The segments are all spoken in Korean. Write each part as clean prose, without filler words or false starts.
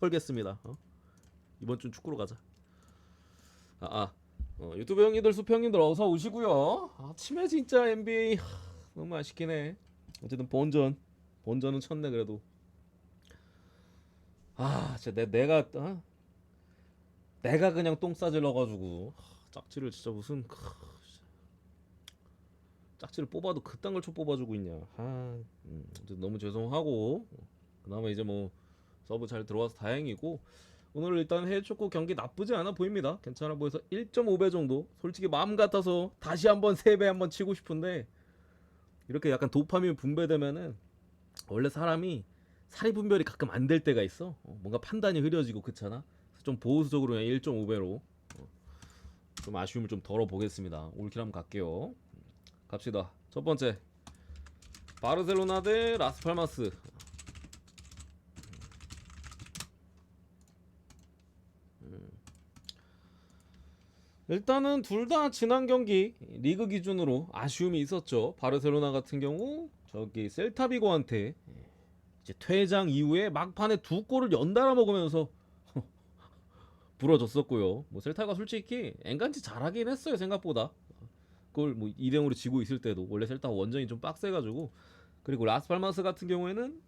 벌겠습니다. 이번 주 축구로 가자. 유튜브 형님들, 수표 형님들 어서 오시고요. 아침에 진짜 NBA 너무 아쉽긴 해. 어쨌든 본전은 쳤네 그래도. 진짜 내가 그냥 똥 싸질러 가지고 짝지를 진짜 무슨 짝지를 뽑아도 그딴 걸 쳐 뽑아주고 있냐. 어쨌든 너무 죄송하고, 그나마 이제 뭐 서브 잘 들어와서 다행이고, 오늘 일단 해외 축구 경기 나쁘지 않아 보입니다. 괜찮아 보여서 1.5배 정도. 솔직히 마음 같아서 다시 한번 3배 한번 치고 싶은데, 이렇게 약간 도파민 분배되면은 원래 사람이 사리 분별이 가끔 안 될 때가 있어. 뭔가 판단이 흐려지고 그렇잖아. 그래서 좀 보수적으로 그냥 1.5배로 좀 아쉬움을 좀 덜어보겠습니다. 올킬 한번 갈게요. 갑시다. 첫 번째, 바르셀로나 대 라스팔마스. 일단은 둘 다 지난 경기 리그 기준으로 아쉬움이 있었죠. 바르셀로나 같은 경우 저기 셀타비고한테 이제 퇴장 이후에 막판에 2골을 연달아 먹으면서 부러졌었고요. 뭐 셀타가 솔직히 엔간치 잘하긴 했어요 생각보다. 그걸 뭐 2대0으로 지고 있을 때도 원래 셀타가 원정이 좀 빡세가지고. 그리고 라스팔마스 같은 경우에는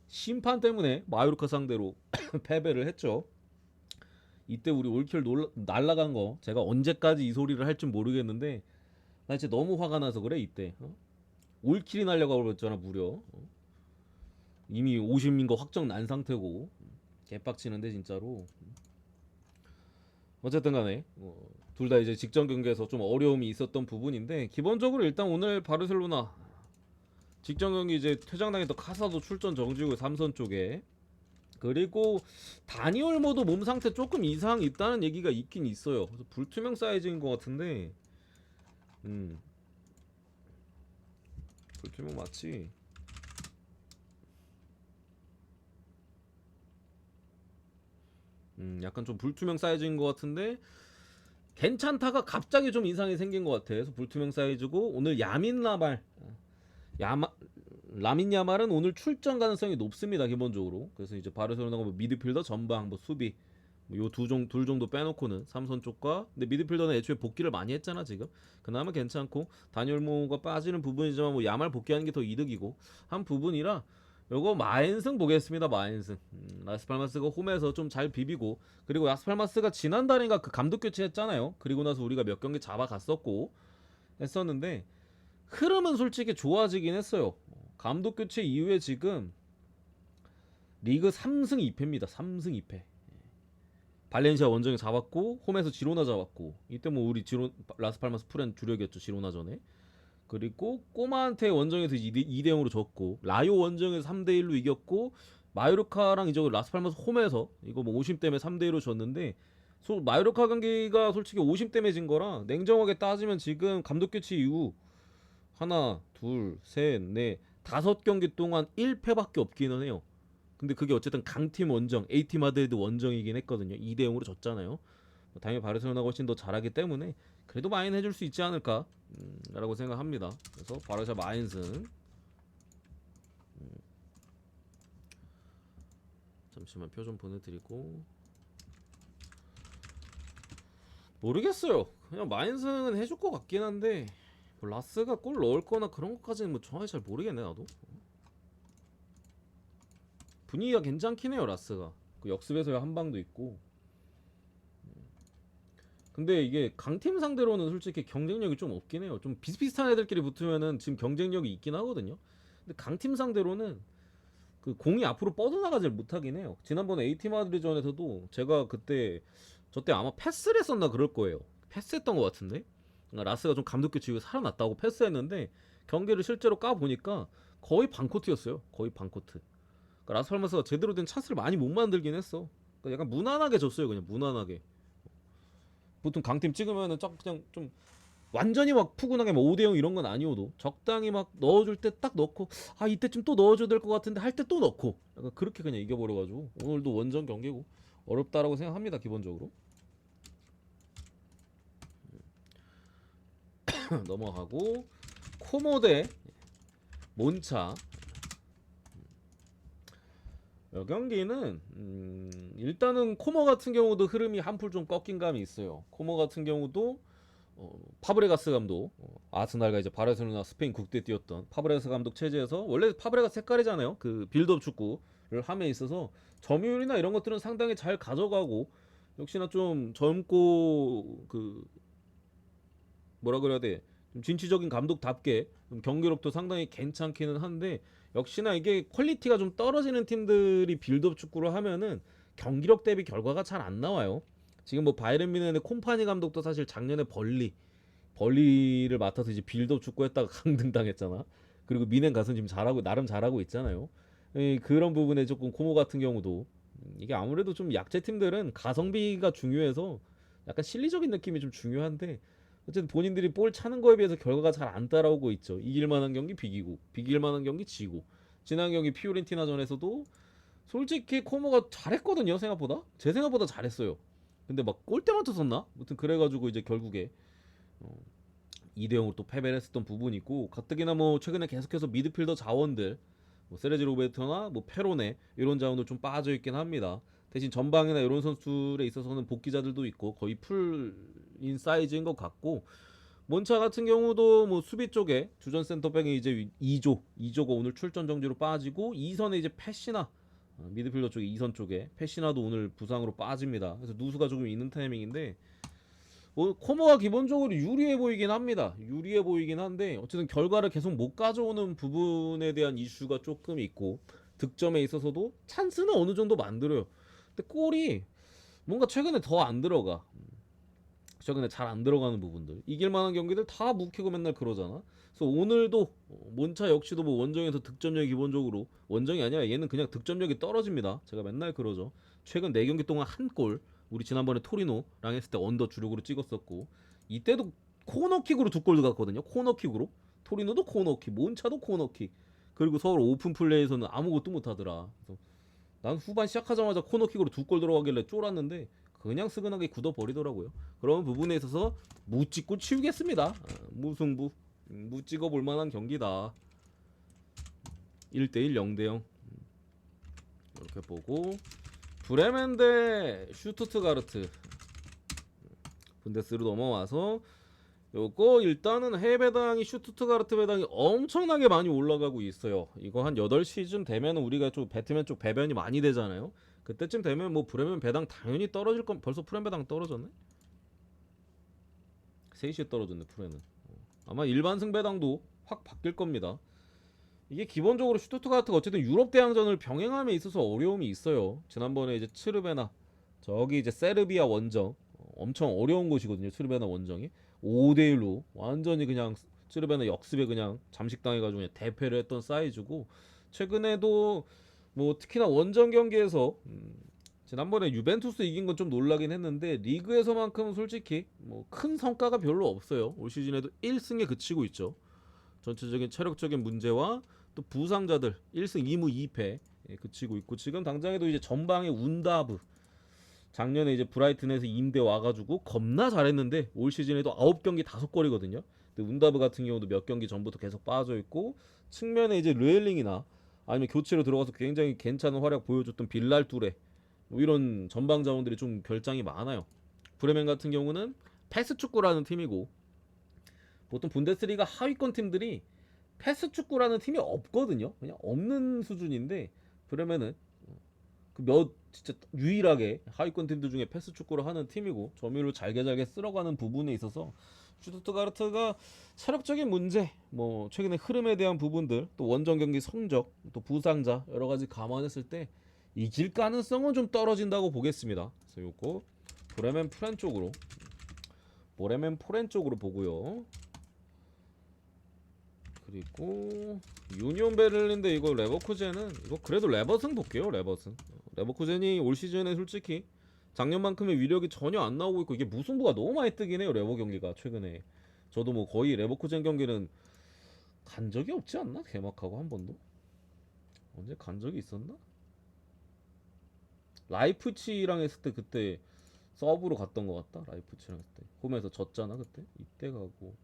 심판 때문에 마요르카 상대로 패배를 했죠. 이때 우리 올킬 날라간 거 제가 언제까지 이 소리를 할 줄 모르겠는데, 나 진짜 너무 화가 나서 그래 이때. 올킬이 날려가고 그랬잖아 무려. 이미 50인 거 확정 난 상태고 개빡치는데 진짜로. 어쨌든 간에 둘 다 이제 직전 경기에서 좀 어려움이 있었던 부분인데, 기본적으로 일단 오늘 바르셀로나 직전 경기 이제 퇴장당했던 카사도 출전 정지고 삼선 쪽에. 그리고 다니올모도 몸 상태 조금 이상 있다는 얘기가 있긴 있어요. 그래서 불투명 사이즈인 것 같은데, 불투명 맞지? 약간 좀 불투명 사이즈인 것 같은데 괜찮다가 갑자기 좀 이상이 생긴 것 같아. 그래서 불투명 사이즈고, 오늘 야마 라민 야말은 오늘 출전 가능성이 높습니다 기본적으로. 그래서 이제 바르셀로나가 뭐 미드필더, 전방, 뭐 수비, 둘 정도 빼놓고는 삼선 쪽과. 근데 미드필더는 애초에 복귀를 많이 했잖아 지금. 그나마 괜찮고, 다니올모가 빠지는 부분이지만 뭐 야말 복귀하는 게 더 이득이고 한 부분이라 요거 마엔승 보겠습니다. 마엔승. 라스팔마스가 홈에서 좀 잘 비비고, 그리고 라스팔마스가 지난달인가 그 감독 교체했잖아요. 그리고 나서 우리가 몇 경기 잡아갔었고 했었는데, 흐름은 솔직히 좋아지긴 했어요. 감독 교체 이후에 지금 리그 3승 2패입니다. 3승 2패. 발렌시아 원정에 잡았고, 홈에서 지로나 잡았고, 이때 뭐 우리 라스팔마스 프렌 주력이었죠 지로나 전에. 그리고 꼬마한테 원정에서 2대0으로 졌고, 라요 원정에서 3대1로 이겼고, 마요르카랑 이제 라스팔마스 홈에서 이거 뭐 오심 때문에 3대1로 졌는데, 마요르카 경기가 솔직히 오심 때문에 진 거라 냉정하게 따지면 지금 감독 교체 이후 하나, 둘, 셋, 넷, 5경기 동안 1패밖에 없기는 해요. 근데 그게 어쨌든 강팀 원정, A팀 마드리드 원정이긴 했거든요. 2대0으로 졌잖아요. 당연히 바르셀로나가 훨씬 더 잘하기 때문에 그래도 마인 해줄 수 있지 않을까 라고 생각합니다. 그래서 바르샤 마인승. 잠시만 표 좀 보내드리고. 모르겠어요. 그냥 마인승은 해줄 것 같긴 한데, 뭐 라스가 골 넣을 거나 그런 것까지는 뭐 정확히 잘 모르겠네 나도. 분위기가 괜찮긴 해요 라스가. 그 역습에서의 한 방도 있고. 근데 이게 강팀 상대로는 솔직히 경쟁력이 좀 없긴 해요. 좀 비슷비슷한 애들끼리 붙으면은 지금 경쟁력이 있긴 하거든요. 근데 강팀 상대로는 그 공이 앞으로 뻗어나가질 못하긴 해요. 지난번에 AT 마드리전에서도 제가 그때 저때 아마 패스를 했었나 그럴 거예요. 패스했던 것 같은데, 그러니까 라스가 좀 감독 교체 이후 살아났다고 패스했는데, 경기를 실제로 까 보니까 거의 반코트였어요. 거의 반코트. 그러니까 라스 팔마스가 제대로 된 찬스를 많이 못 만들긴 했어. 그러니까 약간 무난하게 졌어요. 그냥 무난하게. 보통 강팀 찍으면은 그냥 좀 완전히 막 푸근하게 뭐 5대0 이런 건 아니어도 적당히 막 넣어줄 때 딱 넣고, 이때쯤 또 넣어줘야 될 것 같은데 할 때 또 넣고, 약간 그렇게 그냥 이겨버려가지고 오늘도 원정 경기고 어렵다라고 생각합니다 기본적으로. 넘어가고, 코모 대 몬차. 이 경기는 일단은 코모 같은 경우도 흐름이 한풀 좀 꺾인 감이 있어요. 코모 같은 경우도 파브레가스 감독, 아스날과 이제 바르셀로나 스페인 국대 뛰었던 파브레가스 감독 체제에서 원래 파브레가스 색깔이잖아요. 그 빌드업 축구를 함에 있어서 점유율이나 이런 것들은 상당히 잘 가져가고 역시나 좀 젊고 그 뭐라 그래야 돼? 좀 진취적인 감독답게 좀 경기력도 상당히 괜찮기는 한데 역시나 이게 퀄리티가 좀 떨어지는 팀들이 빌드업 축구를 하면은 경기력 대비 결과가 잘 안 나와요. 지금 뭐 바이에른 뮌헨의 콤파니 감독도 사실 작년에 벌리를 맡아서 이제 빌드업 축구 했다가 강등당했잖아. 그리고 미넨 가서 지금 잘하고 나름 잘하고 있잖아요. 그런 부분에 조금 코모 같은 경우도 이게 아무래도 좀 약체 팀들은 가성비가 중요해서 약간 실리적인 느낌이 좀 중요한데 어쨌든 본인들이 볼 차는 거에 비해서 결과가 잘 안 따라오고 있죠. 이길 만한 경기 비기고 비길 만한 경기 지고 지난 경기 피오렌티나전에서도 솔직히 코모가 잘했거든요. 생각보다 제 생각보다 잘했어요. 근데 막 골대만 쳤었나? 아무튼 그래가지고 이제 결국에 2대 0으로 또 패배를 했었던 부분이 있고 가뜩이나 뭐 최근에 계속해서 미드필더 자원들 뭐 세레지 로베르토나 뭐 페로네 이런 자원도 좀 빠져 있긴 합니다. 대신 전방이나 이런 선수들에 있어서는 복귀자들도 있고 거의 풀인 사이즈인 것 같고 몬차 같은 경우도 뭐 수비 쪽에 주전 센터백이 이제 2조가 오늘 출전 정지로 빠지고 2선에 이제 패시나 미드필더 쪽에 2선 쪽에 패시나도 오늘 부상으로 빠집니다. 그래서 누수가 조금 있는 타이밍인데 뭐 코모가 기본적으로 유리해 보이긴 합니다. 유리해 보이긴 한데 어쨌든 결과를 계속 못 가져오는 부분에 대한 이슈가 조금 있고 득점에 있어서도 찬스는 어느 정도 만들어요. 근데 골이 뭔가 최근에 더 안 들어가. 최근에 잘 안 들어가는 부분들 이길 만한 경기들 다 묵히고 맨날 그러잖아. 그래서 오늘도 몬차 역시도 뭐 원정에서 득점력이 기본적으로 원정이 아니라 얘는 그냥 득점력이 떨어집니다. 제가 맨날 그러죠. 최근 4경기 동안 한 골 우리 지난번에 토리노랑 했을 때 언더 주력으로 찍었었고 이때도 코너킥으로 2골 들어갔거든요. 코너킥으로 토리노도 코너킥 몬차도 코너킥 그리고 서울 오픈 플레이에서는 아무것도 못하더라. 그래서 난 후반 시작하자마자 코너킥으로 2골 들어가길래 쫄았는데 그냥 스근하게 굳어버리더라고요. 그런 부분에 있어서 무찍고 치우겠습니다. 무승부 무찍어 볼만한 경기다. 1대1 0대0 이렇게 보고 브레멘 대 슈투트가르트 분데스로 넘어와서 요거 일단은 해외 배당이 슈투트가르트 배당이 엄청나게 많이 올라가고 있어요. 이거 한 8시쯤 되면 우리가 좀 배트맨 쪽 배변이 많이 되잖아요. 그때쯤 되면 뭐 브레멘 배당 당연히 떨어질 건 벌써 프렘 배당 떨어졌네. 3시에 떨어졌네 프렘은. 아마 일반승 배당도 확 바뀔 겁니다. 이게 기본적으로 슈투트가르트가 어쨌든 유럽 대항전을 병행함에 있어서 어려움이 있어요. 지난번에 이제 츠르베나 저기 이제 세르비아 원정 엄청 어려운 곳이거든요. 츠르베나 원정이 5대1로 완전히 그냥 츠르베나 역습에 그냥 잠식당해가지고 그냥 대패를 했던 사이즈고 최근에도 뭐 특히나 원정 경기에서 지난번에 유벤투스 이긴 건 좀 놀라긴 했는데 리그에서만큼은 솔직히 뭐 큰 성과가 별로 없어요. 올 시즌에도 1승에 그치고 있죠. 전체적인 체력적인 문제와 또 부상자들 1승 2무 2패 그치고 있고 지금 당장에도 이제 전방에 운다브 작년에 이제 브라이튼에서 임대 와가지고 겁나 잘했는데 올 시즌에도 9경기 5골이거든요. 근데 운다브 같은 경우도 몇 경기 전부터 계속 빠져 있고 측면에 이제 르엘링이나 아니면 교체로 들어가서 굉장히 괜찮은 활약 보여줬던 빌랄 뚜레 뭐 이런 전방 자원들이 좀 결장이 많아요. 브레멘 같은 경우는 패스 축구라는 팀이고 보통 분데스리가 하위권 팀들이 패스 축구라는 팀이 없거든요. 그냥 없는 수준인데 그러면은 그 몇 진짜 유일하게 하위권 팀들 중에 패스 축구를 하는 팀이고 점유율을 잘게 쓸어가는 부분에 있어서 슈투트가르트가 체력적인 문제, 뭐 최근에 흐름에 대한 부분들, 또 원정 경기 성적, 또 부상자 여러 가지 감안했을 때 이길 가능성은 좀 떨어진다고 보겠습니다. 그래서 요거 보레멘 포렌 쪽으로 보고요. 그리고 유니온 베를린데 이거 레버쿠젠은 이거 그래도 레버슨 볼게요. 레버쿠젠이 올 시즌에 솔직히 작년만큼의 위력이 전혀 안 나오고 있고 이게 무승부가 너무 많이 뜨긴 해요. 레버 경기가 최근에 저도 뭐 거의 레버쿠젠 경기는 간 적이 없지 않나? 개막하고 한 번도 언제 간 적이 있었나? 라이프치히랑 했을 때 그때 서브로 갔던 것 같다. 라이프치히랑 했을 때 홈에서 졌잖아 그때 이때 가고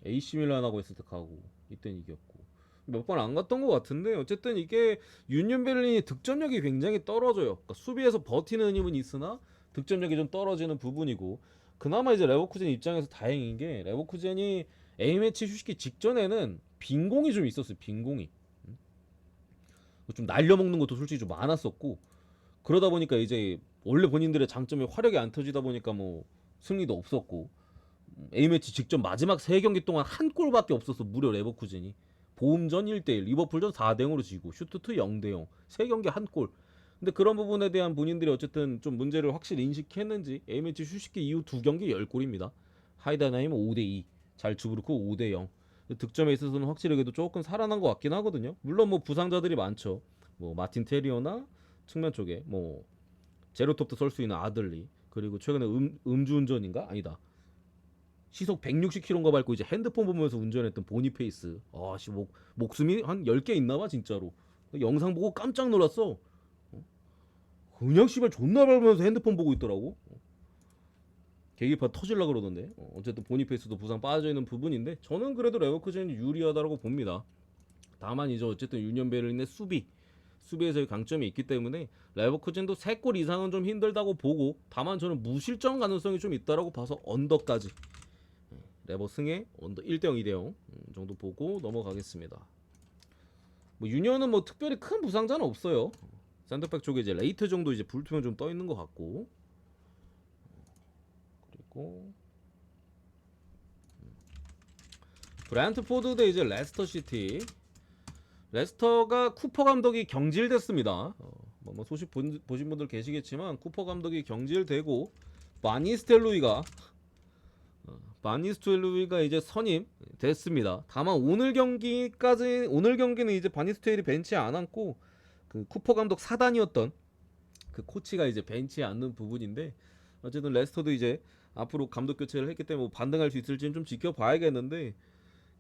AC 밀란하고 했을 때 가고 이땐 이겼고 몇 번 안 갔던 것 같은데 어쨌든 이게 유니언 베를린이 득점력이 굉장히 떨어져요. 그러니까 수비에서 버티는 힘은 있으나 득점력이 좀 떨어지는 부분이고 그나마 이제 레버쿠젠 입장에서 다행인 게 레버쿠젠이 A매치 휴식기 직전에는 빈공이 좀 있었어요. 빈공이 좀 날려먹는 것도 솔직히 좀 많았었고 그러다 보니까 이제 원래 본인들의 장점이 화력이 안 터지다 보니까 뭐 승리도 없었고 A매치 직전 마지막 3경기 동안 한 골밖에 없었어. 무려 레버쿠젠이. 보움전 1대1, 리버풀전 4대0으로 지고 슈투트 0대0. 3경기 한 골. 근데 그런 부분에 대한 본인들이 어쨌든 좀 문제를 확실히 인식했는지 A매치 휴식기 이후 2경기 10골입니다. 하이다나임은 5대2, 잘츠부르크 5대0. 득점에 있어서는 확실히 그래도 조금 살아난 것 같긴 하거든요. 물론 뭐 부상자들이 많죠. 뭐 마틴 테리어나 측면 쪽에 뭐 제로톱도 설 수 있는 아들리 그리고 최근에 음주운전인가? 아니다. 시속 160km인가 밟고 이제 핸드폰 보면서 운전했던 보니페이스. 아씨 목숨이 한 10개 있나봐 진짜로. 영상 보고 깜짝 놀랐어. 그냥 씨발 존나 밟으면서 핸드폰 보고 있더라고. 계기판 터질라 그러던데. 어쨌든 보니페이스도 부상 빠져있는 부분인데 저는 그래도 레버쿠젠이 유리하다고 봅니다. 다만 이제 어쨌든 유니언 베를린의 수비에서의 강점이 있기 때문에 레버쿠젠도 3골 이상은 좀 힘들다고 보고 다만 저는 무실점 가능성이 좀 있다라고 봐서 언더까지 레버 승에 언더 1대0 2대0 정도 보고 넘어가겠습니다. 뭐 유니언은 뭐 특별히 큰 부상자는 없어요. 센터백 쪽에 이제 레이트 정도 이제 불투명 좀 떠 있는 것 같고 그리고 브랜트포드 대 이제 레스터 시티. 레스터가 쿠퍼 감독이 경질됐습니다. 뭐 소식 보신 분들 계시겠지만 쿠퍼 감독이 경질되고 바니스텔루이가 이제 선임 됐습니다. 다만 오늘 경기는 이제 바니스텔이 벤치에 안 앉고 그 쿠퍼 감독 사단이었던 그 코치가 이제 벤치에 앉는 부분인데 어쨌든 레스터도 이제 앞으로 감독 교체를 했기 때문에 뭐 반등할 수 있을지는 좀 지켜봐야겠는데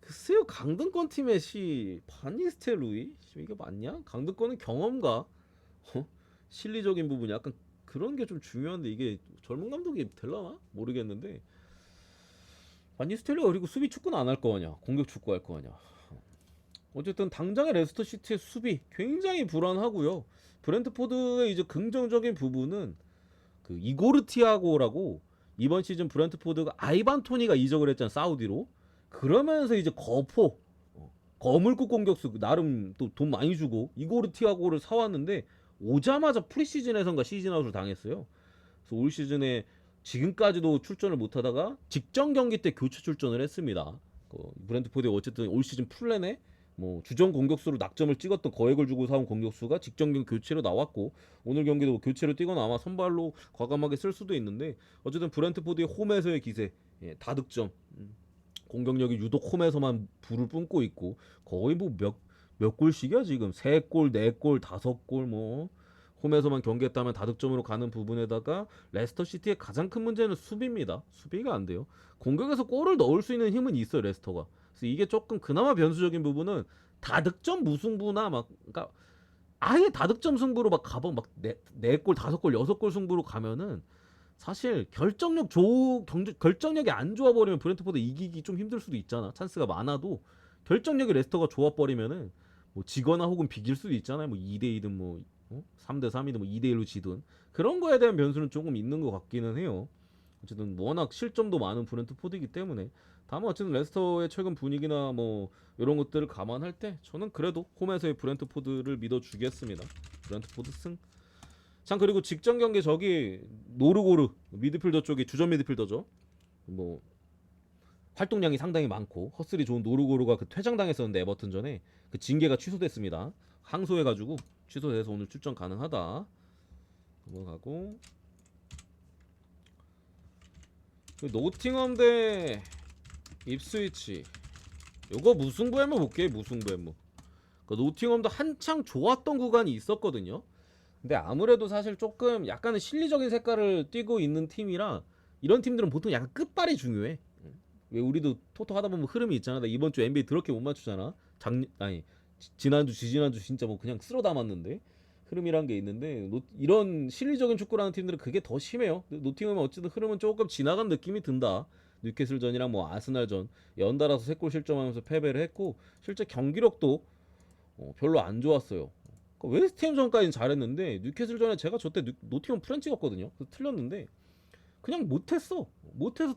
글쎄요 강등권 팀의 바니스텔루이 이게 맞냐? 강등권은 경험과 실리적인 부분 약간 그런 게 좀 중요한데 이게 젊은 감독이 될라나? 모르겠는데 바니스텔루가 그리고 수비 축구는 안 할 거냐 공격 축구 할 거냐 어쨌든 당장의 레스터 시티의 수비 굉장히 불안하고요. 브랜트포드의 이제 긍정적인 부분은 그 이고르 티아고라고 이번 시즌 브랜트포드가 아이반 토니가 이적을 했잖아 사우디로. 그러면서 이제 거물급 공격수 나름 또 돈 많이 주고 이고르 티아고를 사왔는데 오자마자 프리시즌에선가 시즌아웃을 당했어요. 그래서 올 시즌에 지금까지도 출전을 못하다가 직전 경기 때 교체 출전을 했습니다. 브랜트포드의 어쨌든 올 시즌 플랜에 뭐 주전 공격수로 낙점을 찍었던 거액을 주고 사온 공격수가 직전 경기 교체로 나왔고 오늘 경기도 교체로 뛰거나 아마 선발로 과감하게 쓸 수도 있는데 어쨌든 브랜트포드의 홈에서의 기세 다득점 공격력이 유독 홈에서만 불을 뿜고 있고 거의 뭐 몇 골씩이야 지금 3골 4골 5골 뭐 홈에서만 경기했다면 다득점으로 가는 부분에다가 레스터 시티의 가장 큰 문제는 수비입니다. 수비가 안 돼요. 공격에서 골을 넣을 수 있는 힘은 있어요 레스터가. 그래서 이게 조금 그나마 변수적인 부분은 다득점 무승부나 막 그러니까 아예 다득점 승부로 막 가봐 막 4골 5골 6골 승부로 가면은 사실 결정력이 안 좋아 버리면 브랜트포드 이기기 좀 힘들 수도 있잖아. 찬스가 많아도 결정력이 레스터가 좋아 버리면은 뭐 지거나 혹은 비길 수도 있잖아요. 뭐 2대 2든 뭐 3대 3이든 뭐 2대 1로 지든 그런 거에 대한 변수는 조금 있는 것 같기는 해요. 어쨌든 워낙 실점도 많은 브랜트포드이기 때문에 다만 어쨌든 레스터의 최근 분위기나 뭐 이런 것들을 감안할 때 저는 그래도 홈에서의 브랜트포드를 믿어주겠습니다. 브랜트포드 승. 참 그리고 직전 경기 저기 노르고르 미드필더 쪽이 주전 미드필더죠. 뭐 활동량이 상당히 많고 허슬이 좋은 노르고르가 그 퇴장당했었는데 에버튼전에 그 징계가 취소됐습니다. 항소해가지고 취소돼서 오늘 출전 가능하다. 넘어가고 노팅엄 대 입스위치 요거 무승부 한번 볼게. 무승부 한번. 그 노팅엄도 한창 좋았던 구간이 있었거든요. 근데 아무래도 사실 조금 약간은 실리적인 색깔을 띠고 있는 팀이라 이런 팀들은 보통 약간 끝발이 중요해. 왜 우리도 토토 하다 보면 흐름이 있잖아. 나 이번 주 NBA 더럽게 못 맞추잖아. 지난주 지지난주 진짜 뭐 그냥 쓸어 담았는데 흐름이란 게 있는데 이런 실리적인 축구라는 팀들은 그게 더 심해요. 노팅엄은 어쨌든 흐름은 조금 지나간 느낌이 든다. 뉴캐슬전이랑 뭐 아스날전 연달아서 3골 실점하면서 패배를 했고 실제 경기력도 별로 안 좋았어요. 그러니까 웨스트햄전까지는 잘했는데 뉴캐슬전에 제가 저때 노팅엄 프렌 찍었거든요. 그래서 틀렸는데 그냥 못해서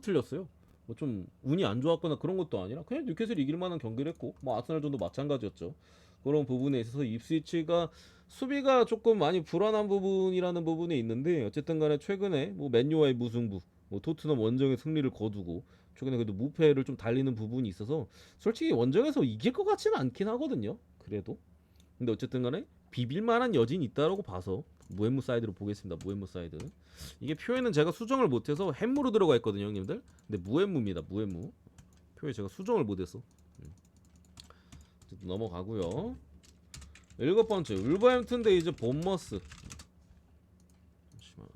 틀렸어요. 뭐 좀 운이 안 좋았거나 그런 것도 아니라 그냥 뉴캐슬이 이길 만한 경기를 했고 뭐 아스날전도 마찬가지였죠. 그런 부분에 있어서 입스위치가 수비가 조금 많이 불안한 부분이라는 부분이 있는데 어쨌든 간에 최근에 뭐 맨유와의 무승부, 뭐 토트넘 원정의 승리를 거두고 최근에 그래도 무패를 좀 달리는 부분이 있어서 솔직히 원정에서 이길 것 같지는 않긴 하거든요. 그래도 근데 어쨌든 간에 비빌 만한 여진이 있다라고 봐서 무엠무 사이드로 보겠습니다. 무엠무 사이드. 이게 표에는 제가 수정을 못해서 햄무로 들어가 있거든요, 형님들. 근데 무엠무입니다. 무엠무. 표에 제가 수정을 못해서 넘어가고요. 일곱 번째 울버햄튼 대 이제 본머스. 잠시만.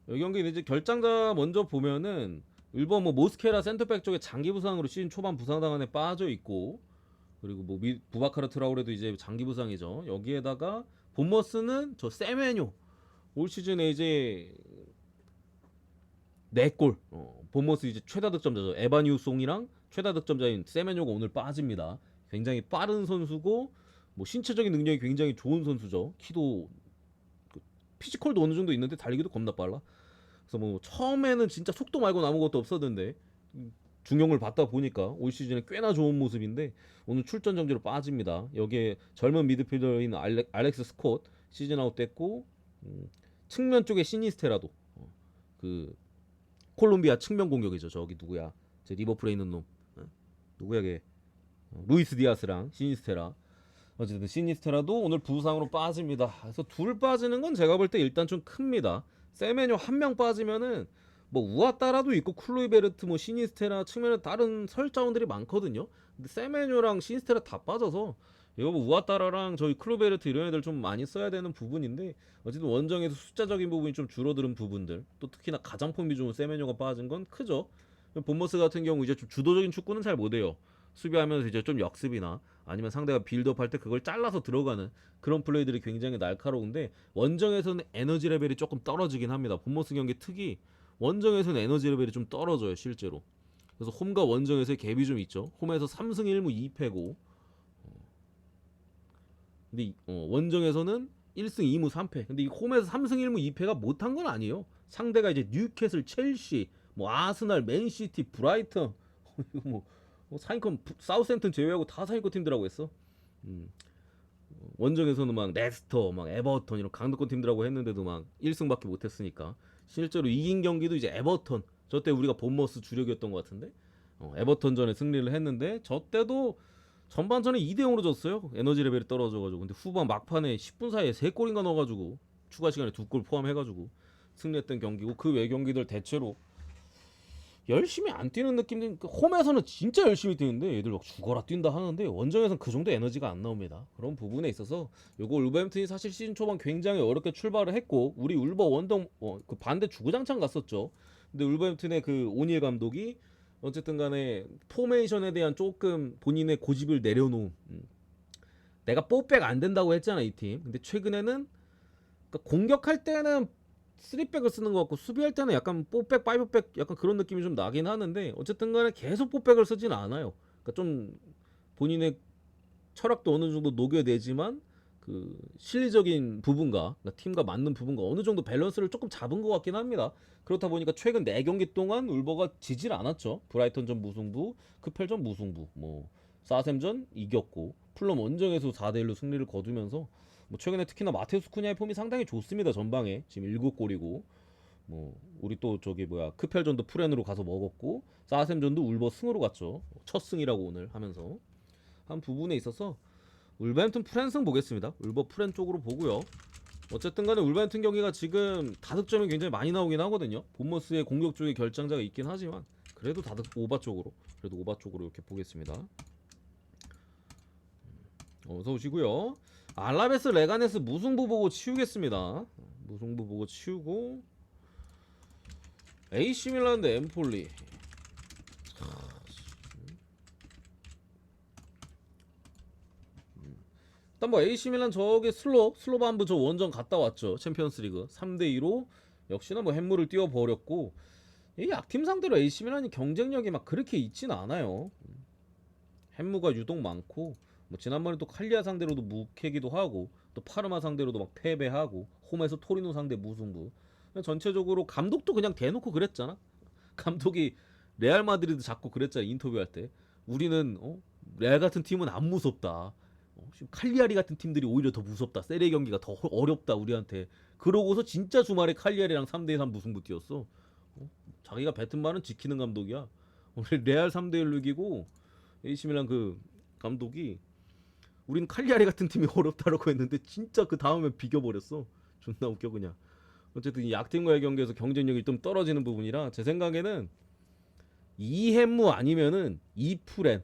이 경기는 이제 결장자 먼저 보면은 울버 뭐 모스케라 센터백 쪽에 장기 부상으로 시즌 초반 부상당한 애 빠져 있고 그리고 뭐 부바카르 트라우레도 이제 장기 부상이죠. 여기에다가 본머스는 저 세메뇨 올 시즌에 이제 4골. 본머스 이제 최다 득점자죠. 에바뉴송이랑 최다 득점자인 세메뇨가 오늘 빠집니다. 굉장히 빠른 선수고 뭐 신체적인 능력이 굉장히 좋은 선수죠. 키도 피지컬도 어느 정도 있는데 달리기도 겁나 빨라. 그래서 뭐 처음에는 진짜 속도 말고는 아무것도 없었는데 중용을 받다 보니까 올 시즌에 꽤나 좋은 모습인데 오늘 출전 정지로 빠집니다. 여기에 젊은 미드필더인 알렉스 스콧 시즌 아웃 됐고 측면 쪽에 시니스테라도 그 콜롬비아 측면 공격이죠. 저기 누구야? 저 리버풀에 있는 놈. 누구야 걔? 루이스 디아스랑 시니스테라. 어쨌든 시니스테라도 오늘 부상으로 빠집니다. 그래서 둘 빠지는 건 제가 볼 때 일단 좀 큽니다. 세메뇨 한 명 빠지면은 뭐 우아따라도 있고 클로이베르트 뭐 시니스테라 측면에 다른 설자원들이 많거든요. 근데 세메뇨랑 시니스테라 다 빠져서 이거 뭐 우아따라랑 저희 클로이베르트 이런 애들 좀 많이 써야 되는 부분인데 어쨌든 원정에서 숫자적인 부분이 좀 줄어드는 부분들 또 특히나 가장 폼이 좋은 세메뇨가 빠진 건 크죠. 본머스 같은 경우 이제 좀 주도적인 축구는 잘 못해요. 수비하면서 이제 좀 역습이나 아니면 상대가 빌드업 할 때 그걸 잘라서 들어가는 그런 플레이들이 굉장히 날카로운데 원정에서는 에너지 레벨이 조금 떨어지긴 합니다. 본머스 경기 특이 원정에서는 에너지 레벨이 좀 떨어져요 실제로. 그래서 홈과 원정에서의 갭이 좀 있죠. 홈에서 3승 1무 2패고 근데 원정에서는 1승 2무 3패. 근데 이 홈에서 3승 1무 2패가 못한 건 아니에요. 상대가 이제 뉴캐슬, 첼시, 뭐 아스날, 맨시티, 브라이턴 이거 뭐 상위권 사우스햄튼 제외하고 다 상위권 팀들하고 했어. 음. 원정에서는 막 레스터, 막 에버턴 이런 강등권 팀들하고 했는데도 막 1승밖에 못했으니까 실제로 이긴 경기도 이제 에버턴. 저 때 우리가 본머스 주력이었던 것 같은데 에버턴전에 승리를 했는데 저 때도 전반전에 2대0으로 졌어요. 에너지 레벨이 떨어져가지고. 근데 후반 막판에 10분 사이에 3골인가 넣어가지고 추가 시간에 2골 포함해가지고 승리했던 경기고 그 외 경기들 대체로 열심히 안 뛰는 느낌이 홈에서는 진짜 열심히 뛰는데 얘들 막 죽어라 뛴다 하는데 원정에서는 그 정도 에너지가 안 나옵니다. 그런 부분에 있어서 요거 울버햄튼이 사실 시즌 초반 굉장히 어렵게 출발을 했고 우리 울버 원정 그 반대 주구장창 갔었죠. 근데 울버햄튼의 그 오니엘 감독이 어쨌든 간에 포메이션에 대한 조금 본인의 고집을 내려놓은 내가 뽀백 안 된다고 했잖아 이 팀. 근데 최근에는 그러니까 공격할 때는 3백을 쓰는 것 같고 수비할 때는 약간 4백, 5백 약간 그런 느낌이 좀 나긴 하는데 어쨌든 간에 계속 4백을 쓰진 않아요. 그러니까 좀 본인의 철학도 어느 정도 녹여내지만 그 실리적인 부분과 그러니까 팀과 맞는 부분과 어느 정도 밸런스를 조금 잡은 것 같긴 합니다. 그렇다 보니까 최근 4경기 동안 울버가 지질 않았죠. 브라이턴전 무승부, 크펠전 무승부, 뭐 사셈전 이겼고 풀럼 원정에서 4대1로 승리를 거두면서 뭐 최근에 특히나 마테우스 쿠냐의 폼이 상당히 좋습니다. 전방에 지금 7골이고 뭐 우리 또 저기 뭐야 크펠전도 프렌으로 가서 먹었고 사셈전도 울버 승으로 갔죠. 첫 승이라고 오늘 하면서 한 부분에 있어서 울버햄튼 프렌승 보겠습니다. 울버 프렌 쪽으로 보고요. 어쨌든 간에 울버햄튼 경기가 지금 다득점이 굉장히 많이 나오긴 하거든요. 본머스의 공격 쪽에 결장자가 있긴 하지만 그래도 다득 오바 쪽으로 이렇게 보겠습니다. 어서 오시고요. 알라베스 레가네스 무승부 보고 치우겠습니다. 무승부 보고 치우고 AC 밀란 대 엠폴리. 일단 뭐 AC 밀란 저게 슬로반부 저 원정 갔다 왔죠. 챔피언스리그 3대2로 역시나 뭐 햄물을 띄워버렸고 이 약팀 상대로 AC 밀란이 경쟁력이 막 그렇게 있진 않아요. 햄무가 유독 많고 뭐 지난번에 또 칼리아 상대로도 묵히기도 하고 또 파르마 상대로도 막 패배하고 홈에서 토리노 상대 무승부. 전체적으로 감독도 그냥 대놓고 그랬잖아. 감독이 레알 마드리드 잡고 그랬잖아 인터뷰할 때. 우리는 레알 같은 팀은 안 무섭다. 지금 칼리아리 같은 팀들이 오히려 더 무섭다. 세리에 경기가 더 어렵다 우리한테. 그러고서 진짜 주말에 칼리아리랑 3대3 무승부 뛰었어. 자기가 뱉은 말은 지키는 감독이야. 오늘 레알 3대1로 이기고 AC 밀란 그 감독이 우린 칼리아리 같은 팀이 어렵다라고 했는데 진짜 그 다음에 비겨버렸어. 존나 웃겨 그냥. 어쨌든 이 약팀과의 경기에서 경쟁력이 좀 떨어지는 부분이라 제 생각에는 이햄무 아니면은 이프렌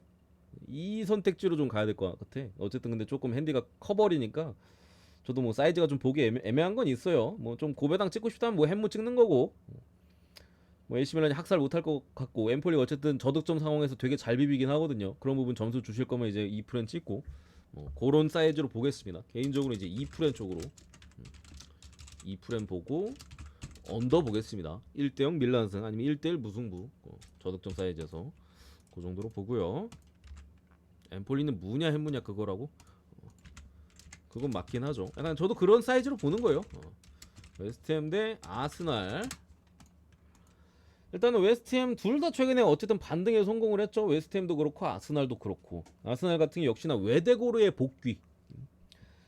이 선택지로 좀 가야 될 것 같아. 어쨌든 근데 조금 핸디가 커버리니까 저도 뭐 사이즈가 좀 보기 애매한 건 있어요. 뭐 좀 고배당 찍고 싶다면 뭐 햄무 찍는 거고. 뭐 AC밀란이 학살 못할 것 같고 엠폴리 어쨌든 저득점 상황에서 되게 잘 비비긴 하거든요. 그런 부분 점수 주실 거면 이제 이프렌 찍고 뭐 그런 사이즈로 보겠습니다. 개인적으로 이제 이프렌 쪽으로 이프렌 보고 언더 보겠습니다. 1대0 밀란승 아니면 1대1 무승부 저득점 사이즈에서 그 정도로 보고요. 엠폴리는 무냐 햄무냐 그거라고? 그건 맞긴 하죠. 약간 저도 그런 사이즈로 보는 거예요. 웨스트햄 대 아스날. 일단은 웨스트햄 둘 다 최근에 어쨌든 반등에 성공을 했죠. 웨스트햄도 그렇고 아스날도 그렇고. 아스날 같은 게 역시나 웨데고르의 복귀.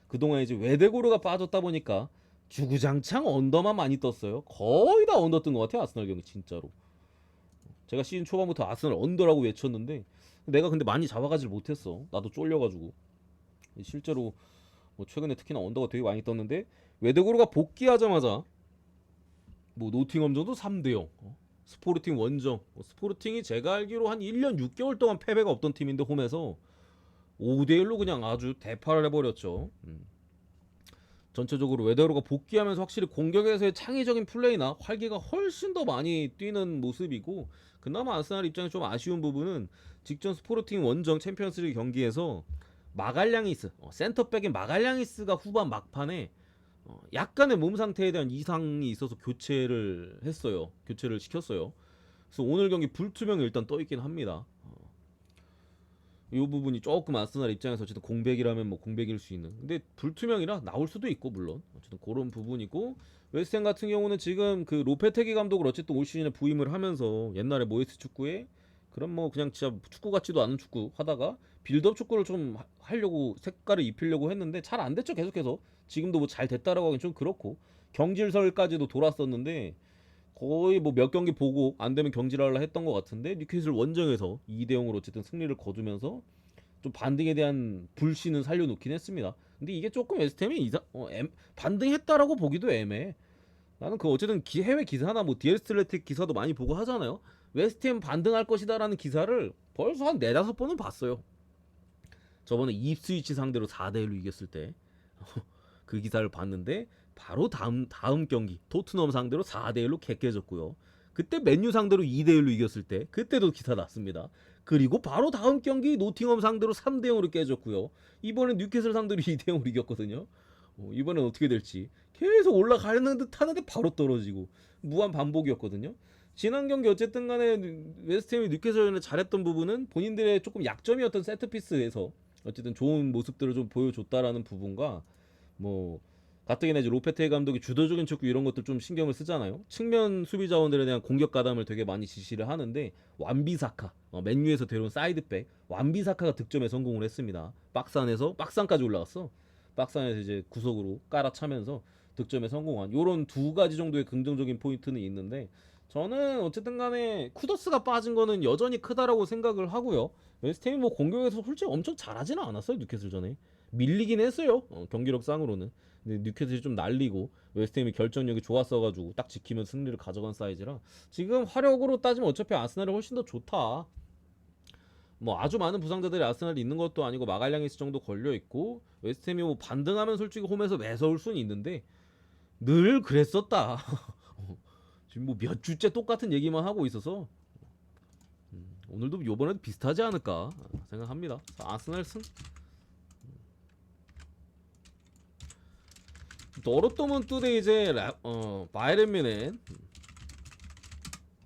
그동안 이제 웨데고르가 빠졌다 보니까 주구장창 언더만 많이 떴어요. 거의 다 언더 뜬 것 같아요. 아스날 경기 진짜로. 제가 시즌 초반부터 아스날 언더라고 외쳤는데 내가 근데 많이 잡아가질 못했어. 나도 쫄려가지고. 실제로 뭐 최근에 특히나 언더가 되게 많이 떴는데 웨데고르가 복귀하자마자 뭐 노팅엄전도 3대0 스포르팅 원정 스포르팅이 제가 알기로 한 1년 6개월 동안 패배가 없던 팀인데 홈에서 5대1로 그냥 아주 대파를 해버렸죠. 전체적으로 웨데고르가 복귀하면서 확실히 공격에서의 창의적인 플레이나 활기가 훨씬 더 많이 뛰는 모습이고 그나마 아스날 입장에 좀 아쉬운 부분은 직전 스포르팅 원정 챔피언스리그 경기에서 마갈량이스 센터백인 마갈량이스가 후반 막판에 약간의 몸 상태에 대한 이상이 있어서 교체를 했어요. 교체를 시켰어요. 그래서 오늘 경기 불투명이 일단 떠 있긴 합니다. 이 부분이 조금 아스날 입장에서 어쨌든 공백이라면 뭐 공백일 수 있는. 근데 불투명이라 나올 수도 있고 물론 어쨌든 그런 부분이고 웨스트햄 같은 경우는 지금 그 로페테기 감독을 어쨌든 올 시즌에 부임을 하면서 옛날에 모에스 축구에 그런 뭐 그냥 진짜 축구 같지도 않은 축구 하다가 빌드업 축구를 좀 하려고 색깔을 입히려고 했는데 잘 안 됐죠 계속해서. 지금도 뭐 잘 됐다라고 하긴 좀 그렇고 경질설까지도 돌았었는데 거의 뭐 몇 경기 보고 안 되면 경질하려 했던 것 같은데 뉴캐슬 원정에서 2대0으로 어쨌든 승리를 거두면서 좀 반등에 대한 불신은 살려놓긴 했습니다. 근데 이게 조금 웨스트햄이 반등했다라고 보기도 애매해. 나는 그 어쨌든 해외 기사나 뭐 디에스틀레틱 기사도 많이 보고 하잖아요. 웨스트햄 반등할 것이다라는 기사를 벌써 한 4-5번은 봤어요. 저번에 입스위치 상대로 4대1로 이겼을 때 그 기사를 봤는데 바로 다음 경기 토트넘 상대로 4대1로 개깨졌고요. 그때 맨유 상대로 2대1로 이겼을 때 그때도 기사 났습니다. 그리고 바로 다음 경기 노팅엄 상대로 3대0으로 깨졌고요. 이번엔 뉴캐슬 상대로 2대0으로 이겼거든요. 이번엔 어떻게 될지 계속 올라가는 듯 하는데 바로 떨어지고 무한 반복이었거든요. 지난 경기 어쨌든 간에 웨스트햄이 뉴캐슬전에 잘했던 부분은 본인들의 조금 약점이었던 세트피스에서 어쨌든 좋은 모습들을 좀 보여줬다라는 부분과 뭐 가뜩이나 이제 로페테 감독이 주도적인 축구 이런 것들 좀 신경을 쓰잖아요. 측면 수비 자원들에 대한 공격 가담을 되게 많이 지시를 하는데 완비사카 맨유에서 데려온 사이드백 완비사카가 득점에 성공을 했습니다. 박스 안에서 박스 안까지 올라갔어. 박스 안에서 이제 구석으로 깔아차면서 득점에 성공한 요런 두 가지 정도의 긍정적인 포인트는 있는데 저는 어쨌든 간에 쿠더스가 빠진 거는 여전히 크다라고 생각을 하고요. 웨스트햄이 뭐 공격에서 솔직히 엄청 잘하지는 않았어요. 뉴캐슬 전에 밀리긴 했어요. 경기력 상으로는. 근데 뉴캐슬이 좀 날리고 웨스트햄이 결정력이 좋았어가지고 딱 지키면 승리를 가져간 사이즈라 지금 화력으로 따지면 어차피 아스날이 훨씬 더 좋다. 뭐 아주 많은 부상자들이 아스날이 있는 것도 아니고 마갈량이스 정도 걸려 있고 웨스트햄이 뭐 반등하면 솔직히 홈에서 매서울 수는 있는데 늘 그랬었다. 지금 뭐 몇 주째 똑같은 얘기만 하고 있어서 오늘도 요번에도 비슷하지 않을까 생각합니다. 아스날 승. 도르트문트대 이제 바이에른 뮌헨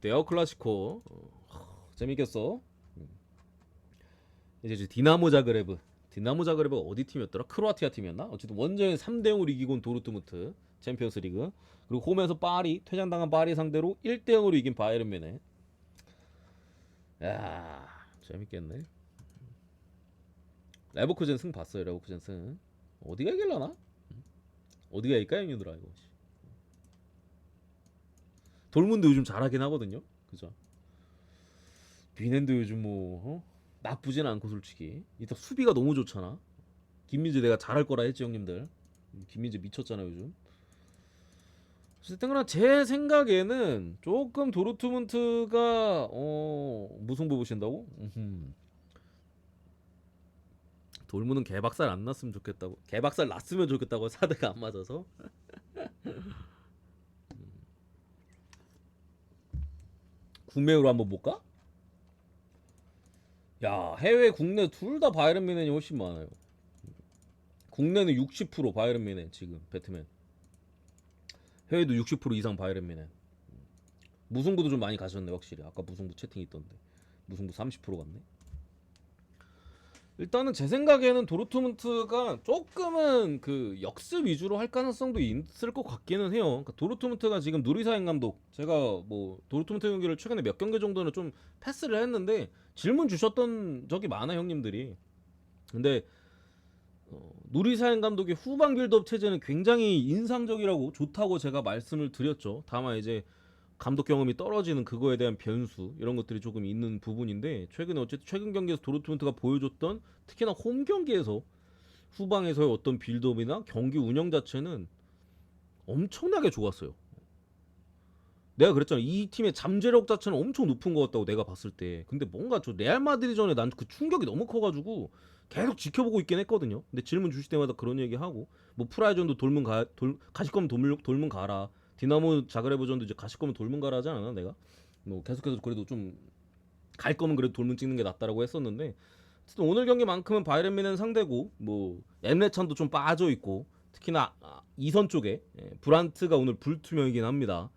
데어 클라시코 재밌겠어. 이제 디나모 자그레브 디나모 자그레브가 어디 팀이었더라? 크로아티아 팀이었나? 어쨌든 원정에 3대0으로 이기고 온 도르트문트 챔피언스 리그. 그리고 홈에서 파리 퇴장당한 파리 상대로 1대0으로 이긴 바이에른 뮌헨. 야, 재밌겠네. 레버쿠젠 승 봤어요. 레버쿠젠 승. 어디가 이길라나? 어디가 이길까 형님들아 이거. 돌문도 요즘 잘하긴 하거든요. 그죠? 뮌헨도 요즘 뭐 나쁘진 않고 솔직히. 일단 수비가 너무 좋잖아. 김민재 내가 잘할 거라 했지 형님들. 김민재 미쳤잖아 요즘. 어쨌든 그러나 제 생각에는 조금 도르트문트가 무승부 보신다고? 돌문은 개박살 안 났으면 좋겠다고. 개박살 났으면 좋겠다고. 4대가 안 맞아서. 국내으로 한번 볼까? 야, 해외 국내 둘 다 바이에른 뮌헨이 훨씬 많아요. 국내는 60% 바이에른 뮌헨 지금 배트맨. 해외도 60% 이상 바이에른 뮌헨. 무승부도 좀 많이 가셨네 확실히. 아까 무승부 채팅 있던데. 무승부 30% 갔네. 일단은 제 생각에는 도르트문트가 조금은 그 역습 위주로 할 가능성도 있을 것 같기는 해요. 그러니까 도르트문트가 지금 누리사행 감독, 제가 뭐 도르트문트 경기를 최근에 몇 경기 정도는 좀 패스를 했는데 질문 주셨던 적이 많아 형님들이. 근데 누리사행 감독의 후방 빌드업 체제는 굉장히 인상적이라고 좋다고 제가 말씀을 드렸죠. 다만 이제 감독 경험이 떨어지는 그거에 대한 변수 이런 것들이 조금 있는 부분인데, 최근에 어쨌든 최근 경기에서 도르트문트가 보여줬던 특히나 홈 경기에서 후방에서의 어떤 빌드업이나 경기 운영 자체는 엄청나게 좋았어요. 내가 그랬잖아, 이 팀의 잠재력 자체는 엄청 높은 것 같다고 내가 봤을 때. 근데 뭔가 저 레알 마드리전에 난 그 충격이 너무 커가지고 계속 지켜보고 있긴 했거든요. 근데 질문 주실 때마다 그런 얘기하고, 뭐 프라이전도 가실 거면 돌문 가라, 디나모 자그레브전도 이제 가실 거면 돌문 가라 하지 않았나 내가? 뭐 계속해서 그래도 좀 갈 거면 그래도 돌문 찍는 게 낫다라고 했었는데, 어쨌든 오늘 경기만큼은 바이에른 뮌헨 상대고, 뭐 엠레찬도 좀 빠져 있고, 특히나 2선 쪽에 브란트가 오늘 불투명이긴 합니다.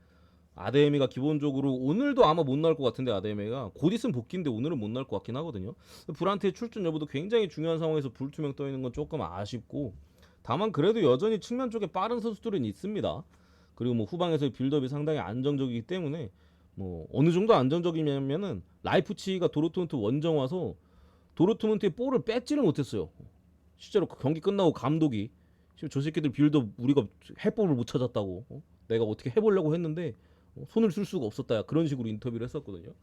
아데미가 기본적으로 오늘도 아마 못 나올 것 같은데, 아데미가 곧 있으면 복귀인데 오늘은 못 나올 것 같긴 하거든요. 브란트의 출전 여부도 굉장히 중요한 상황에서 불투명 떠 있는 건 조금 아쉽고, 다만 그래도 여전히 측면 쪽에 빠른 선수들은 있습니다. 그리고 뭐 후방에서의 빌드업이 상당히 안정적이기 때문에, 뭐 어느 정도 안정적이냐면은 라이프치히가 도르트문트 원정 와서 도르트문트의 볼을 뺏지를 못했어요. 실제로 그 경기 끝나고 감독이 지금 저 새끼들 빌드업 우리가 해법을 못 찾았다고, 내가 어떻게 해보려고 했는데 손을 쓸 수가 없었다, 그런 식으로 인터뷰를 했었거든요.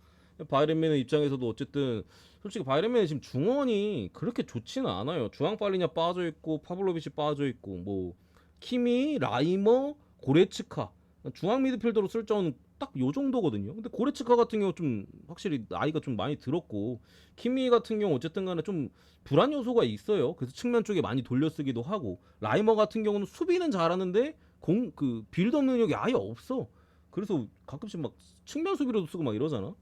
바이에른 뮌헨 입장에서도 어쨌든 솔직히 바이에른 뮌헨 지금 중원이 그렇게 좋지는 않아요. 주앙 팔리냐 빠져 있고, 파블로비치 빠져 있고, 뭐 키미, 라이머, 고레츠카, 중앙 미드필더로 쓸 자는 딱 요 정도거든요. 근데 고레츠카 같은 경우 좀 확실히 나이가 좀 많이 들었고, 키미 같은 경우 어쨌든 간에 좀 불안 요소가 있어요. 그래서 측면 쪽에 많이 돌려쓰기도 하고, 라이머 같은 경우는 수비는 잘하는데 그 빌드업 능력이 아예 없어. 그래서 가끔씩 막 측면 수비로도 쓰고 막 이러잖아.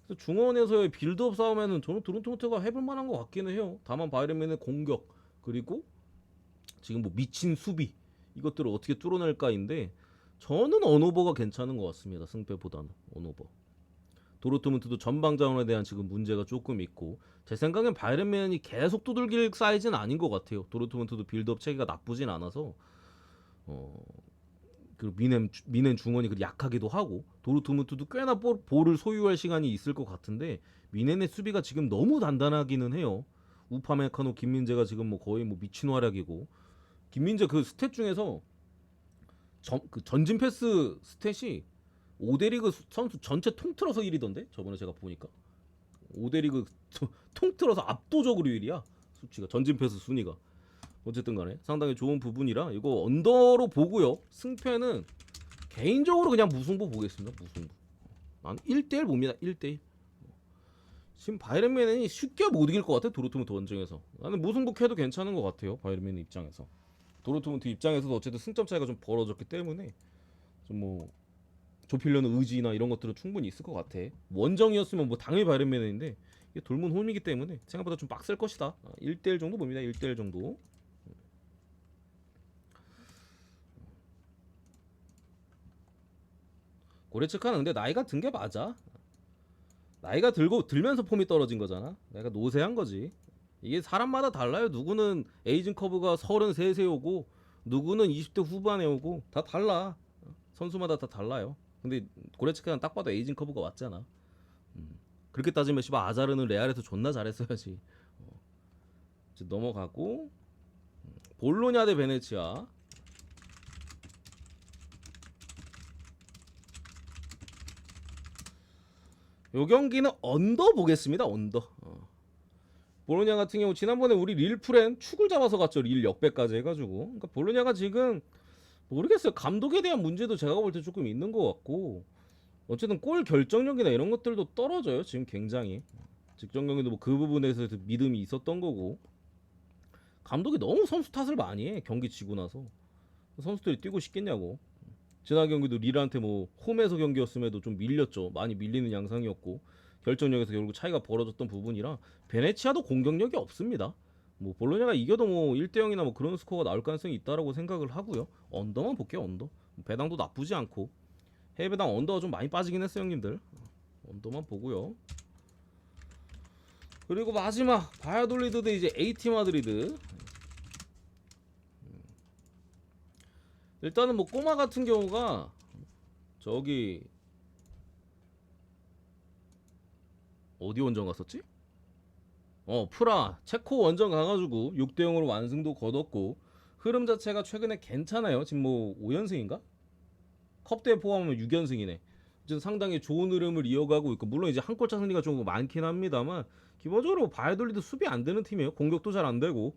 그래서 중원에서의 빌드업 싸움에는 저는 도르트문트가 해볼 만한 것 같기는 해요. 다만 바이에른 뮌헨의 공격, 그리고 지금 뭐 미친 수비, 이것들을 어떻게 뚫어낼까인데, 저는 언오버가 괜찮은 것 같습니다. 승패보다는 언오버. 도르트문트도 전방 자원에 대한 지금 문제가 조금 있고, 제 생각엔 바이에른 뮌헨이 계속 두들길 사이즈는 아닌 것 같아요. 도르트문트도 빌드업 체계가 나쁘진 않아서, 그리고 미넨 중원이 그 약하기도 하고, 도르트문트도 꽤나 볼을 소유할 시간이 있을 것 같은데, 미넨의 수비가 지금 너무 단단하기는 해요. 우파메카노, 김민재가 지금 뭐 거의 뭐 미친 활약이고, 김민재 그 스탯 중에서 그 전진 패스 스탯이 5대 리그 선수 전체 통틀어서 1위던데, 저번에 제가 보니까 5대 리그 통틀어서 압도적으로 1위야 수치가, 전진 패스 순위가. 어쨌든 간에 상당히 좋은 부분이라 이거 언더로 보고요. 승패는 개인적으로 그냥 무승부 보겠습니다. 무승부. 난 1대1 봅니다. 1대1. 지금 바이에른 뮌헨이 쉽게 못 이길 것 같아. 도르트문트 원정에서. 나는 무승부 해도 괜찮은 것 같아요. 바이에른 뮌헨 입장에서. 도르트문트 입장에서도 어쨌든 승점 차이가 좀 벌어졌기 때문에 좀 뭐 좁히려는 의지나 이런 것들은 충분히 있을 것 같아. 원정이었으면 뭐 당연히 바이에른 뮌헨인데, 이게 돌문 홈이기 때문에 생각보다 좀 빡셀 것이다. 1대1 정도 봅니다. 1대1 정도. 고레츠카는 근데 나이가 든 게 맞아. 나이가 들면서 폼이 떨어진 거잖아. 내가 노쇠한 거지. 이게 사람마다 달라요. 누구는 에이징 커브가 33세 오고 누구는 20대 후반에 오고 다 달라. 선수마다 다 달라요. 근데 고레츠카는 딱 봐도 에이징 커브가 왔잖아. 그렇게 따지면 씨발 아자르는 레알에서 존나 잘했어야지. 이제 넘어가고 볼로냐 대 베네치아. 요 경기는 언더 보겠습니다. 언더. 볼로냐 같은 경우 지난번에 우리 릴프렌 축을 잡아서 갔죠. 릴 역배까지 해가지고. 그러니까 볼로냐가 지금 모르겠어요. 감독에 대한 문제도 제가 볼 때 조금 있는 것 같고. 어쨌든 골 결정력이나 이런 것들도 떨어져요. 지금 굉장히. 직전 경기도 뭐 그 부분에서 믿음이 있었던 거고. 감독이 너무 선수 탓을 많이 해. 경기 지고 나서. 선수들이 뛰고 싶겠냐고. 지난 경기도 릴한테 뭐 홈에서 경기였음에도 좀 밀렸죠. 많이 밀리는 양상이었고 결정력에서 결국 차이가 벌어졌던 부분이라 베네치아도 공격력이 없습니다. 뭐 볼로냐가 이겨도 뭐 1대0이나 뭐 그런 스코어가 나올 가능성이 있다라고 생각을 하고요. 언더만 볼게요. 언더. 배당도 나쁘지 않고 해외 배당 언더가 좀 많이 빠지긴 했어요, 형님들. 언더만 보고요. 그리고 마지막 바야돌리드 대 이제 AT 마드리드. 일단은 뭐 꼬마 같은 경우가 저기 어디 원정 갔었지? 프라 체코 원정 가가지고 6대0으로 완승도 거뒀고 흐름 자체가 최근에 괜찮아요. 지금 뭐 5연승인가? 컵대회 포함하면 6연승이네. 지금 상당히 좋은 흐름을 이어가고 있고 물론 이제 한 골차 승리가 좀 많긴 합니다만 기본적으로 바이돌리도 수비 안 되는 팀이에요. 공격도 잘 안 되고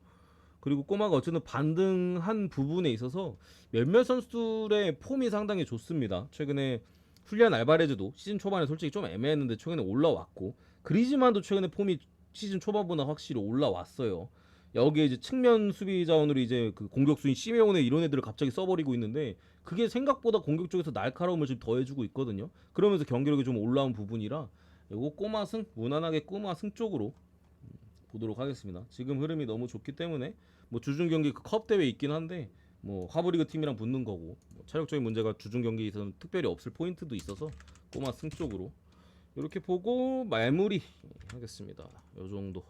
그리고 꼬마가 어쨌든 반등한 부분에 있어서 몇몇 선수들의 폼이 상당히 좋습니다. 최근에 훌리안 알바레즈도 시즌 초반에 솔직히 좀 애매했는데 최근에 올라왔고 그리즈만도 최근에 폼이 시즌 초반보다 확실히 올라왔어요. 여기에 이제 측면 수비 자원으로 이제 그 공격수인 시메온에 이런 애들을 갑자기 써버리고 있는데 그게 생각보다 공격 쪽에서 날카로움을 좀 더해주고 있거든요. 그러면서 경기력이 좀 올라온 부분이라 요거 꼬마승 무난하게 꼬마승 쪽으로 보도록 하겠습니다. 지금 흐름이 너무 좋기 때문에 뭐 주중 경기 그 컵 대회 있긴 한데 뭐 하브리그 팀이랑 붙는 거고 뭐 체력적인 문제가 주중 경기에서는 특별히 없을 포인트도 있어서 꼬마 승 쪽으로 이렇게 보고 마무리 하겠습니다. 요 정도.